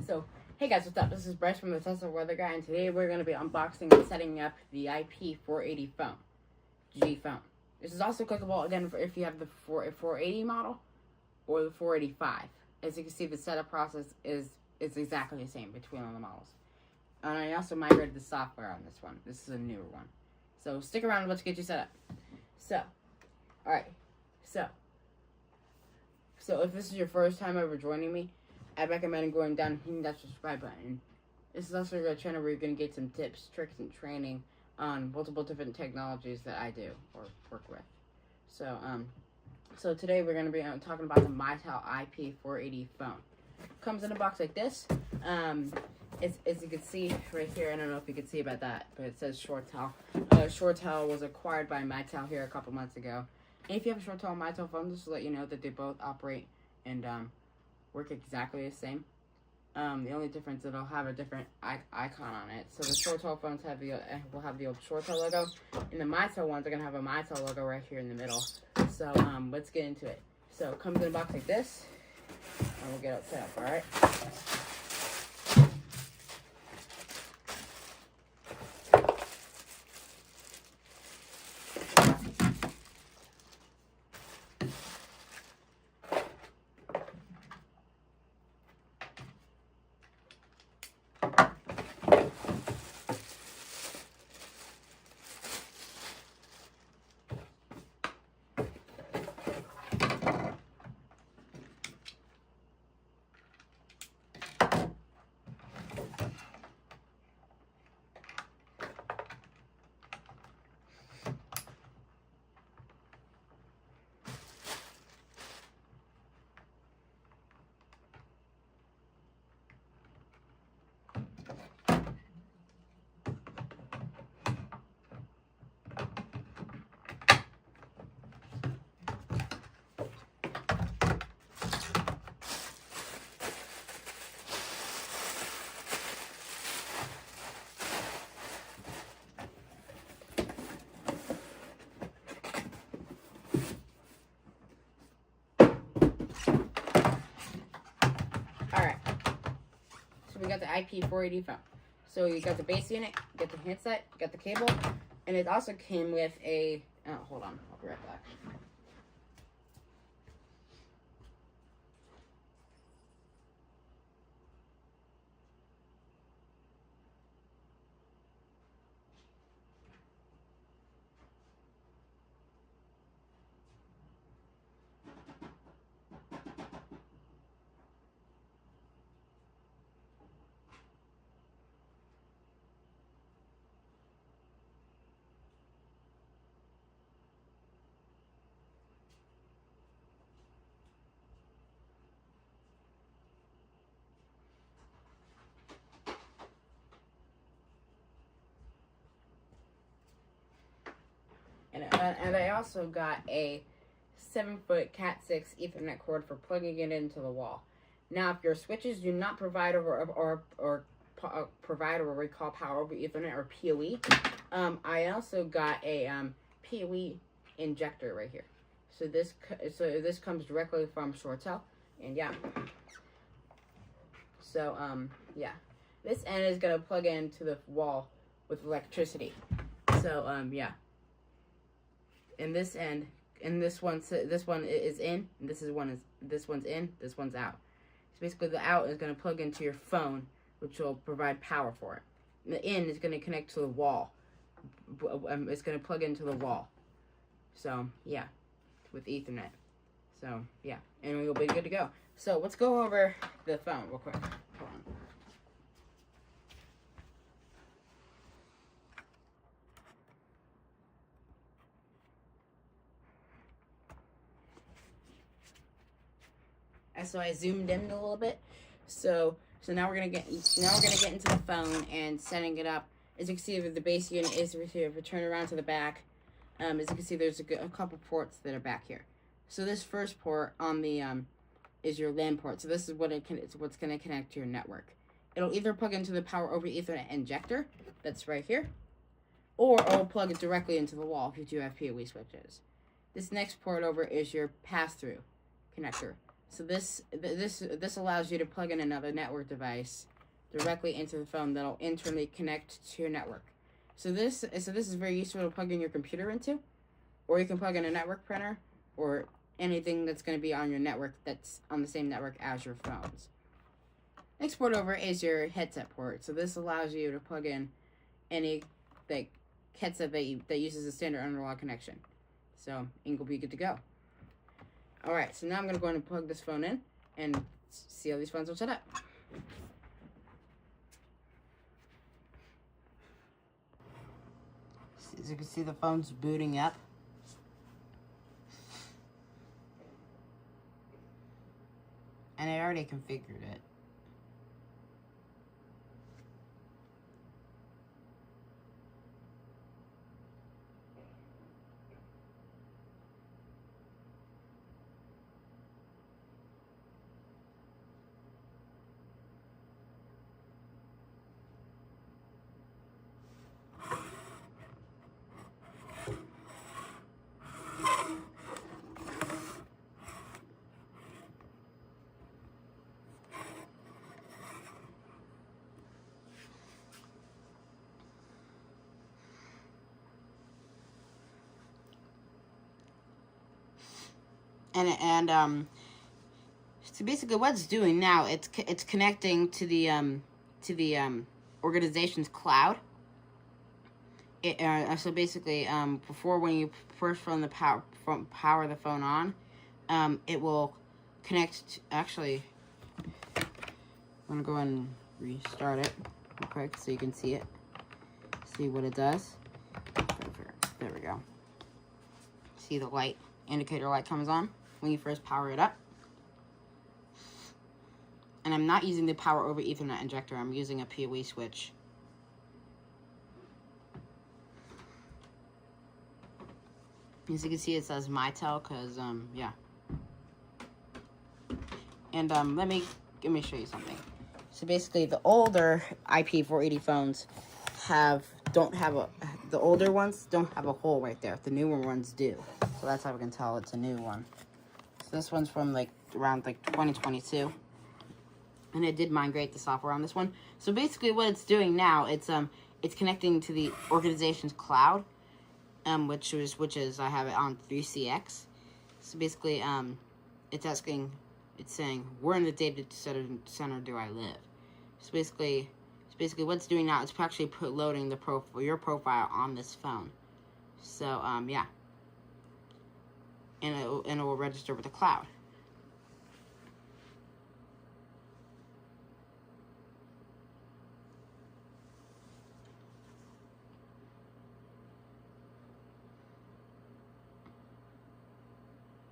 So, hey guys, what's up? This is Bryce from the Tesla Weather Guy, and today we're going to be unboxing and setting up the IP480 phone, G phone. This is also clickable again for if you have the 480 model or the 485. As you can see, the setup process is exactly the same between all the models. And I also migrated the software on this one. This is a newer one. So stick around and let's get you set up. So, alright. So if this is your first time ever joining me, I recommend going down and hitting that subscribe button. This is also a channel where you're going to get some tips, tricks, and training on multiple different technologies that I do or work with. So today we're going to be talking about the mitel IP480 phone. Comes in a box like this. As you can see right here, I don't know if you can see about that, but it says ShoreTel. ShoreTel was acquired by mitel here a couple months ago. And if you have a ShoreTel and mitel phone, just to let you know that they both operate and work exactly the same. The only difference is it'll have a different icon on it. So the ShoreTel phones will have the old ShoreTel logo, and the mitel ones are gonna have a mitel logo right here in the middle. So let's get into it. So it comes in a box like this, and we'll get it set up. All right. Alright, so we got the IP480 phone. So you got the base unit, you got the handset, you got the cable, and it also came with a, oh, hold on, I'll be right back. And I also got a 7-foot Cat6 Ethernet cord for plugging it into the wall. Now, if your switches do not provide provide what we call power over Ethernet or PoE, I also got a PoE injector right here. So this comes directly from ShoreTel, and yeah. So yeah, this end is gonna plug into the wall with electricity. So yeah. And this end, and this one is in, and this one's in, this one's out. So basically, the out is going to plug into your phone, which will provide power for it. And the in is going to connect to the wall. It's going to plug into the wall. So yeah, with Ethernet. So yeah, and we'll be good to go. So let's go over the phone real quick. Hold on. So I zoomed in a little bit. So now we're gonna get into the phone and setting it up. As you can see, the base unit is right here. If we turn around to the back, as you can see, there's a couple ports that are back here. So this first port on the is your LAN port. So this is what's gonna connect to your network. It'll either plug into the power over Ethernet injector that's right here, or it'll plug it directly into the wall if you do have PoE switches. This next port over is your pass-through connector. So this allows you to plug in another network device directly into the phone that'll internally connect to your network. So this is very useful to plug in your computer into, or you can plug in a network printer or anything that's going to be on your network that's on the same network as your phones. Next port over is your headset port. So this allows you to plug in any like headset that uses a standard analog connection. So ink will be good to go. Alright, so now I'm going to go ahead and plug this phone in and see how these phones are set up. As you can see, the phone's booting up. And I already configured it. So basically, what it's doing now, it's connecting to the organization's cloud. So basically, before when you first power the phone on, it will connect. Actually, I'm gonna go and restart it real quick so you can see it. See what it does. There we go. See the light indicator light comes on when you first power it up. And I'm not using the power over Ethernet injector. I'm using a PoE switch. As you can see, it says mitel because yeah. And let me show you something. So basically, the older IP480 phones the older ones don't have a hole right there. The newer ones do. So that's how we can tell it's a new one. So this one's from around 2022. And it did migrate the software on this one. So basically what it's doing now, it's connecting to the organization's cloud, which is I have it on 3CX. So basically it's saying, where in the data center do I live? So basically what it's doing now, it's actually loading your profile on this phone. So yeah. And it will register with the cloud.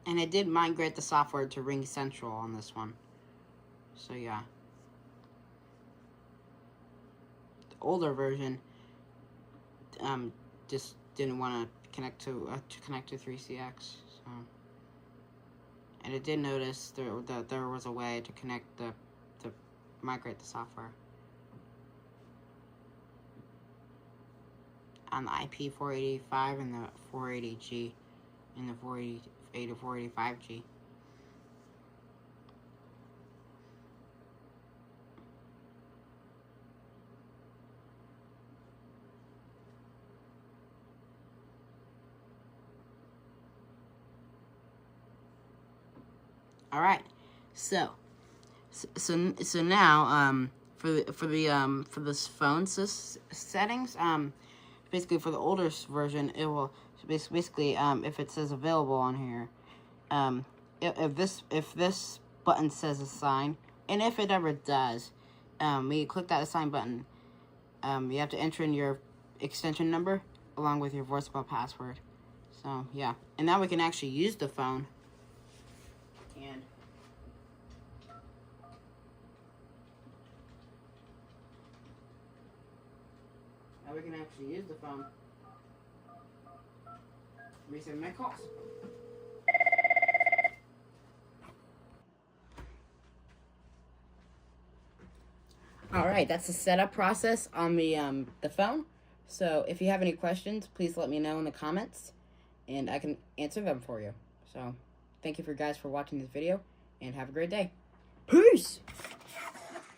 And I did migrate the software to Ring Central on this one. So yeah. The older version just didn't want to connect to 3CX. So, and it did notice that there was a way to to migrate the software on the IP485 and the 480G and the 480 to 485G. All right, so now for this phone settings, basically for the older version, it will basically if it says available on here, if this button says assign, and if it ever does, when you click that assign button, you have to enter in your extension number along with your voicemail password. So yeah, and now we can actually use the phone. And now we can actually use the phone. Receive my calls. All right, that's the setup process on the phone. So if you have any questions, please let me know in the comments, and I can answer them for you. So thank you guys for watching this video, and have a great day. Peace.